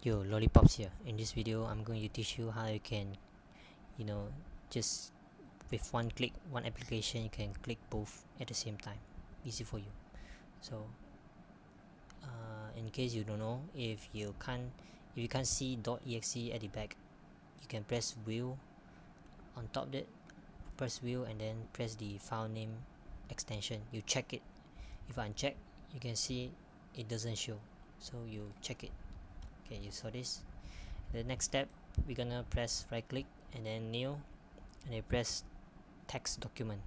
Yo, Lollipops here. In this video, I'm going to teach you how you can, just with one click, one application, you can click both at the same time. Easy for you. So, in case you don't know, if you can't see .exe at the back, you can press wheel on top of it. Press wheel and then press the file name extension. You check it. If uncheck, you can see it doesn't show. So you check it. Okay, you saw this. The next step, we're gonna press right click and then new, and then press text document.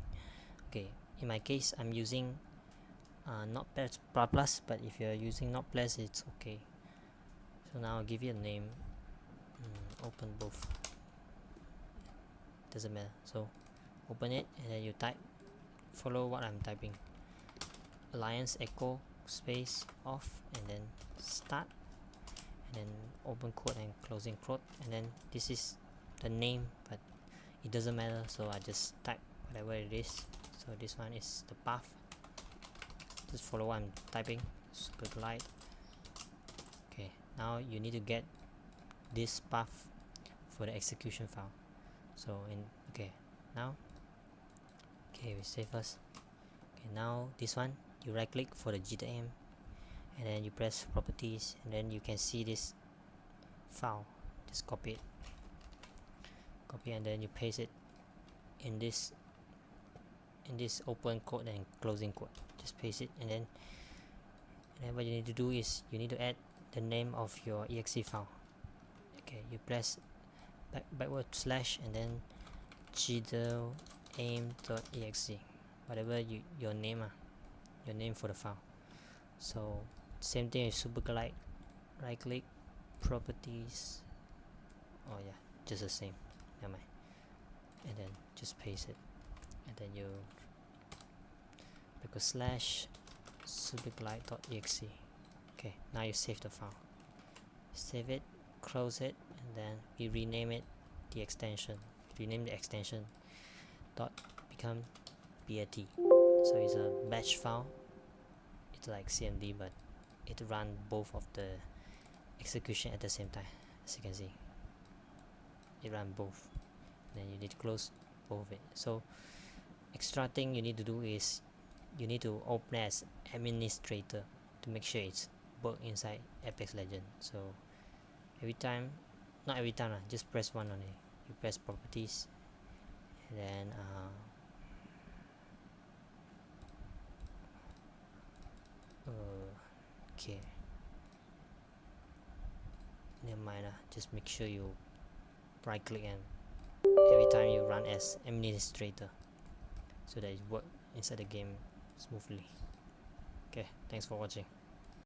Okay, in my case, I'm using Notepad++, but if you're using Notepad++, it's okay. So now I'll give you a name. Open both. Doesn't matter. So open it and then you type. Follow what I'm typing. Alliance echo space off and then start. And then open quote and closing quote, and then this is the name, but it doesn't matter, so I just type whatever it is. So this one is the path. Just follow what I'm typing. Super glide. Okay, now you need to get this path for the execution file. So now we save first. Okay, now this one, you right click for the GTM and then you press properties, and then you can see this file. Just copy and then you paste it in this open quote and closing quote. Just paste it, and then what you need to do is you need to add the name of your exe file. Okay, you press backward slash and then aim.exe, whatever your name for the file. So same thing as super glide, right click, properties. Oh yeah, just the same. Never mind. And then just paste it, and then you backward slash superglide.exe. Okay, now you save the file. Save it, close it, and then we rename it the extension. Rename the extension dot become bat. So it's a batch file. It's like CMD, but it run both of the execution at the same time. As you can see, it run both. Then you need to close both of it. So extra thing you need to do is you need to open as administrator to make sure it's work inside Apex Legends. So not every time, just press one on it. You press properties, and then okay, never mind, just make sure you right click and every time you run as administrator, so that it work inside the game smoothly. Okay, thanks for watching.